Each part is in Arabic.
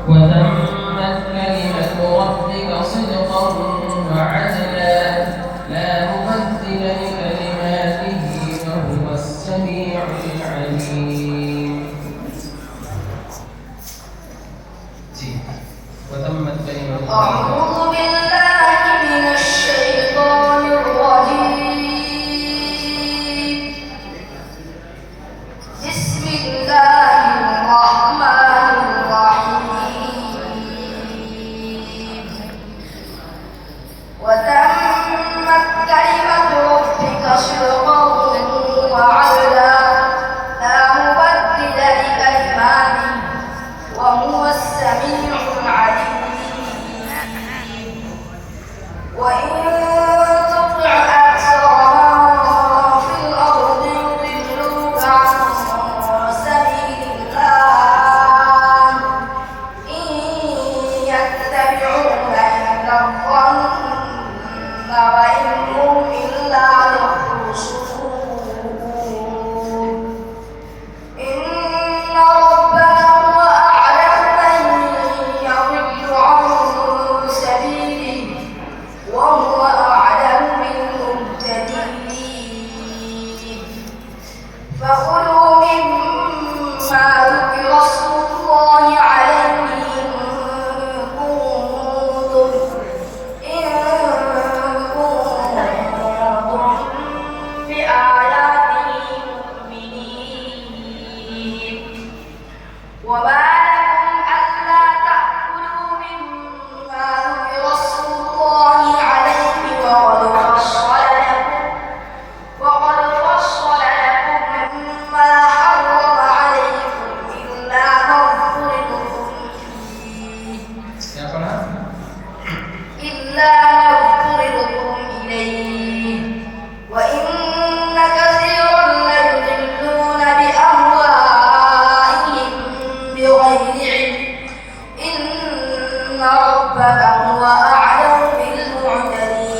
وتمت كلمة ربك صدقا وعدلا لا مبدل لكلماته وهو السميع العليم. وتمت كلمة أعوذ بالله من الشيطان الرجيم. بسم الله الرحمن الرحيم. وتمت كلمة ربك صدقا وعدلا لا مبدل لكلماته وهو السميع العليم. وإن تطع أكثر من في الأرض يضلوك عن سبيل الله إن يتبعون إلا الظن وإن هم إلا يخرصون. إن ربك هو أعلم من يضل عن سبيله وهو أعلم بالمهتدين. فكلوا مما ذكر اسم الله عليه إن كنتم بآياته مؤمنين. وما لكم ألا تأكلوا مما ذكر اسم الله عليه وقد فصل لكم ما حرم عليكم إلا ما اضطررتم إليه وإن كثيرا ليضلون بأهوائهم بغير علم إن ربك هو أعلم بالمعتدين.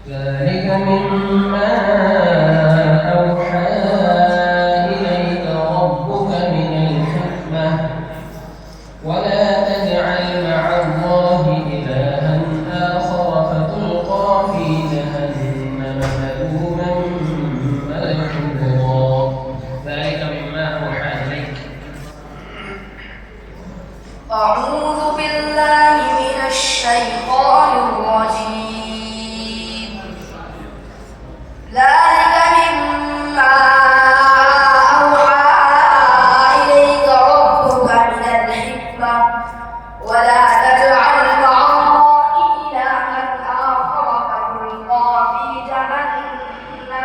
ذلك مما أوحى إليك ربك من الحكمة ولا تجعل مع الله إلها آخر فتلقى في جهنم ملوما مدحورا. ذلك مما أوحى إليك. أعوذ بالله من الشيطان الرجيم. ذلك مما أوحى إليك ربك من الحكمة ولا تجعل مع الله إلها آخر فتلقى في جهنم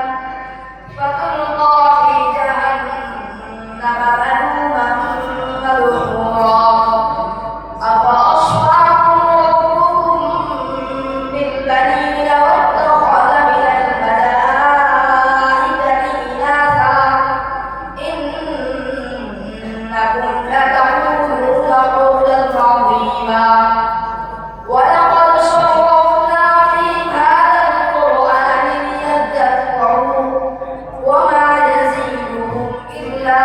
ملوما مدحورا. أفأصفاكم ربكم بالبنين واتخذ من الملائكة إناثا إنكم لتقولون قولا عظيما. ولقد صرفنا في هذا القرآن ليذكروا وما يزيدهم إلا